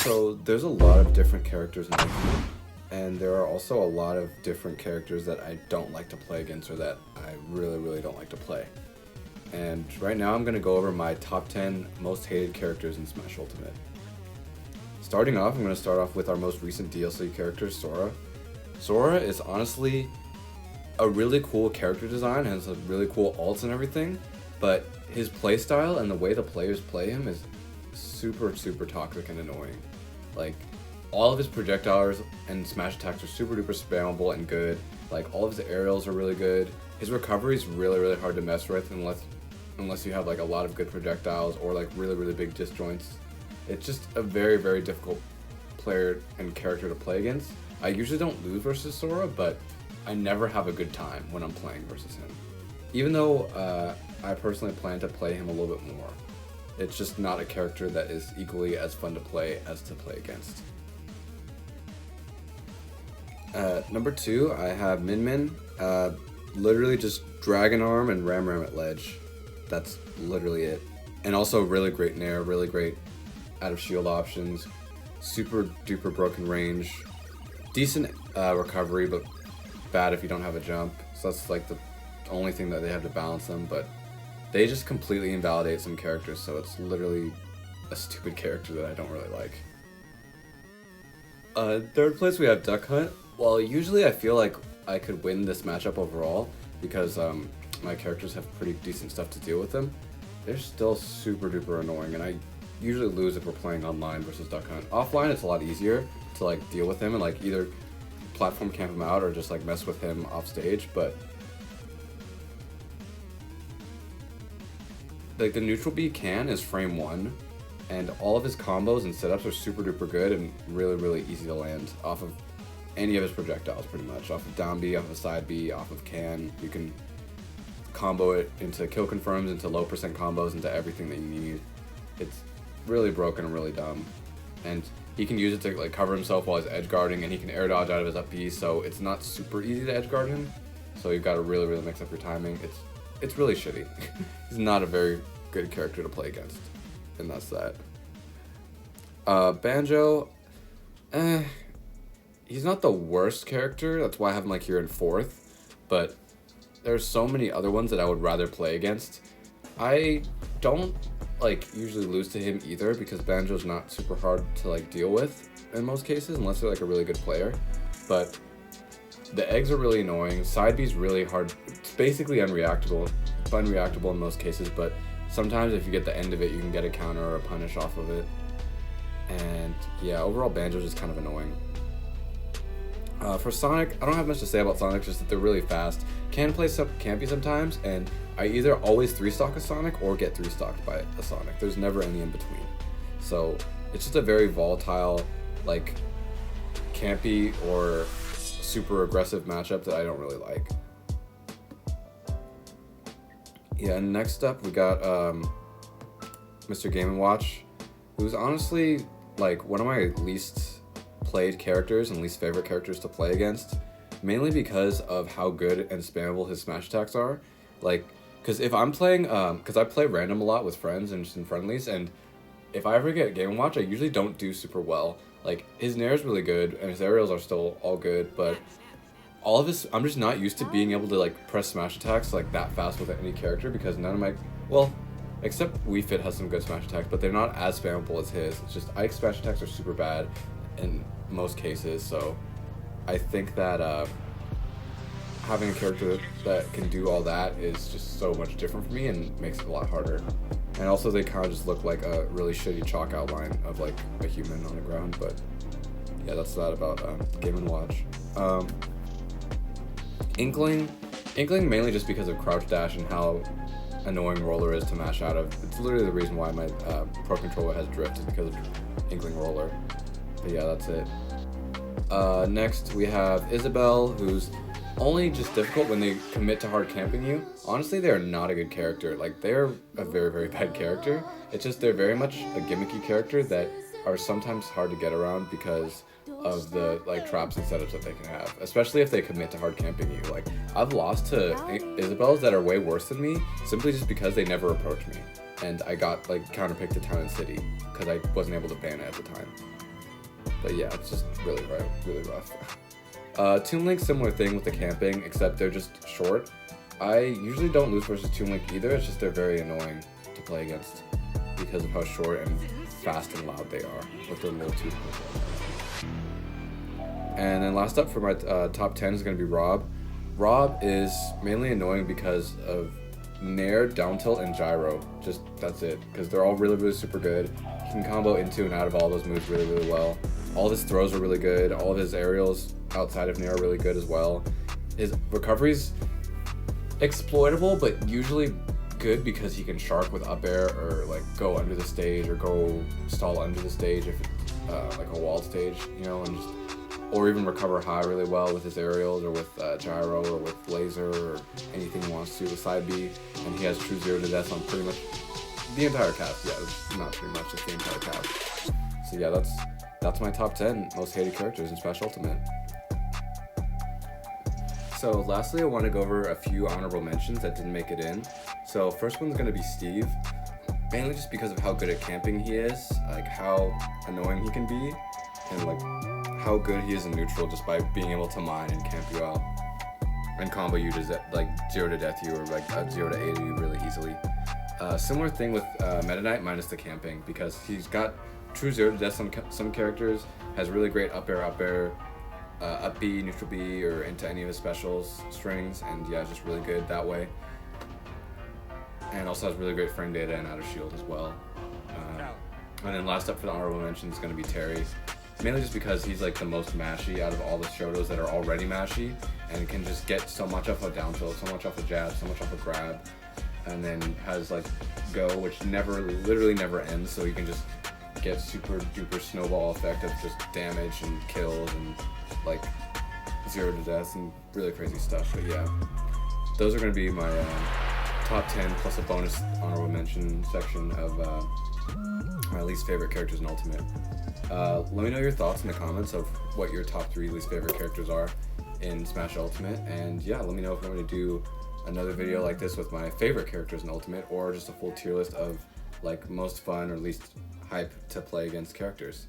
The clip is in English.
So there's a lot of different characters in the game, and there are also a lot of different characters that I don't like to play against or that I really, really don't like to play. And right now I'm going to go over my top 10 most hated characters in Smash Ultimate. Starting off, I'm going to start off with our most recent DLC character, Sora. Sora is honestly a really cool character design, has a really cool ults and everything, but his playstyle and the way the players play him is super, super toxic and annoying. Like, all of his projectiles and smash attacks are super duper spammable and good. Like, all of his aerials are really good. His recovery is really, really hard to mess with unless you have like a lot of good projectiles or like really, really big disjoints. It's just a very, very difficult player and character to play against. I usually don't lose versus Sora, but I never have a good time when I'm playing versus him. Even though I personally plan to play him a little bit more. It's just not a character that is equally as fun to play as to play against. Number 2, I have Min Min. Literally just Dragon Arm and Ram Ram at ledge. That's literally it. And also really great Nair, really great out of shield options, super duper broken range, decent recovery, but bad if you don't have a jump. So that's like the only thing that they have to balance them, but they just completely invalidate some characters, so it's literally a stupid character that I don't really like. Third place we have Duck Hunt. Well, usually I feel like I could win this matchup overall because my characters have pretty decent stuff to deal with them. They're still super duper annoying, and I usually lose if we're playing online versus Duck Hunt. Offline, it's a lot easier to like deal with him and like either platform camp him out or just like mess with him off stage, but like the neutral B can is frame 1, and all of his combos and setups are super duper good and really, really easy to land off of any of his projectiles pretty much. Off of down B, off of side B, off of can. You can combo it into kill confirms, into low percent combos, into everything that you need. It's really broken and really dumb. And he can use it to like cover himself while he's edge guarding, and he can air dodge out of his up B, so it's not super easy to edge guard him. So you've got to really, really mix up your timing. It's really shitty. He's not a very good character to play against, and that's that. Banjo, he's not the worst character. That's why I have him like here in 4th, but there's so many other ones that I would rather play against. I don't like usually lose to him either because Banjo's not super hard to like deal with in most cases unless they're like a really good player. But the eggs are really annoying. Side B's really hard. It's basically unreactable in most cases, but sometimes if you get the end of it, you can get a counter or a punish off of it. And yeah, overall Banjo's just kind of annoying. For Sonic, I don't have much to say about Sonic, just that they're really fast. Can play campy sometimes, and I either always 3-stock a Sonic or get 3-stocked by a Sonic. There's never any in between. So it's just a very volatile, like, campy or super aggressive matchup that I don't really like. Yeah, and next up we got Mr. Game & Watch, who's honestly like one of my least played characters and least favorite characters to play against, mainly because of how good and spammable his smash attacks are. Like, because if I'm playing, because I play random a lot with friends and just in friendlies, and if I ever get Game & Watch, I usually don't do super well. Like, his Nair is really good, and his aerials are still all good, but all of his, I'm just not used to being able to like press smash attacks like that fast with any character because none of my, well, except Wii Fit has some good smash attacks, but they're not as spammable as his. It's just Ike's smash attacks are super bad in most cases, so I think that having a character that can do all that is just so much different for me and makes it a lot harder. And also they kind of just look like a really shitty chalk outline of like a human on the ground, but yeah, that's that about Game & Watch. Inkling mainly just because of crouch dash and how annoying roller is to mash out of. It's literally the reason why my Pro Controller has drift is because of Inkling roller. But yeah, that's it. Next we have Isabelle, who's only just difficult when they commit to hard camping you. Honestly, they're not a good character. Like, they're a very, very bad character. It's just they're very much a gimmicky character that are sometimes hard to get around because of the like traps and setups that they can have, especially if they commit to hard camping you. Like, I've lost to Isabelles that are way worse than me simply just because they never approach me, and I got like counterpicked to Town and City because I wasn't able to ban it at the time. But yeah, it's just really rough, really rough. Toon Link, similar thing with the camping, except they're just short. I usually don't lose versus Toon Link either, it's just they're very annoying to play against because of how short and fast and loud they are with their little toon. And then last up for my top 10 is going to be Rob. Rob is mainly annoying because of Nair, down tilt, and gyro. Just, that's it. Because they're all really, really super good. He can combo into and out of all those moves really, really well. All of his throws are really good. All of his aerials outside of Nair are really good as well. His recovery's exploitable, but usually good because he can shark with up air or like go under the stage or go stall under the stage if it's like a wall stage, you know, and just, or even recover high really well with his aerials or with gyro or with laser or anything he wants to with side B. And he has true 0 to death on pretty much the entire cast. Yeah, not pretty much, just the entire cast. So yeah, that's my top 10 most hated characters in Smash Ultimate. So lastly, I want to go over a few honorable mentions that didn't make it in. So first one's going to be Steve, mainly just because of how good at camping he is, like how annoying he can be, and like how good he is in neutral just by being able to mine and camp you out and combo you to like 0 to death you or like 0 to 8 you really easily. Similar thing with Meta Knight minus the camping, because he's got true 0 to death some characters, has really great up air, up B, neutral B, or into any of his specials strings, and yeah, it's just really good that way. And also has really great frame data and out of shield as well. And then last up for the honorable mention is going to be Terry. Mainly just because he's like the most mashy out of all the Shotos that are already mashy, and can just get so much off a down tilt, so much off a jab, so much off a grab, and then has like go, which literally never ends, so you can just get super duper snowball effect of just damage and kills and like 0 to death and really crazy stuff. But yeah, those are going to be my top 10 plus a bonus honorable mention section of my least favorite characters in Ultimate. Let me know your thoughts in the comments of what your top 3 least favorite characters are in Smash Ultimate, and yeah, let me know if you want me to do another video like this with my favorite characters in Ultimate, or just a full tier list of like most fun or least hype to play against characters.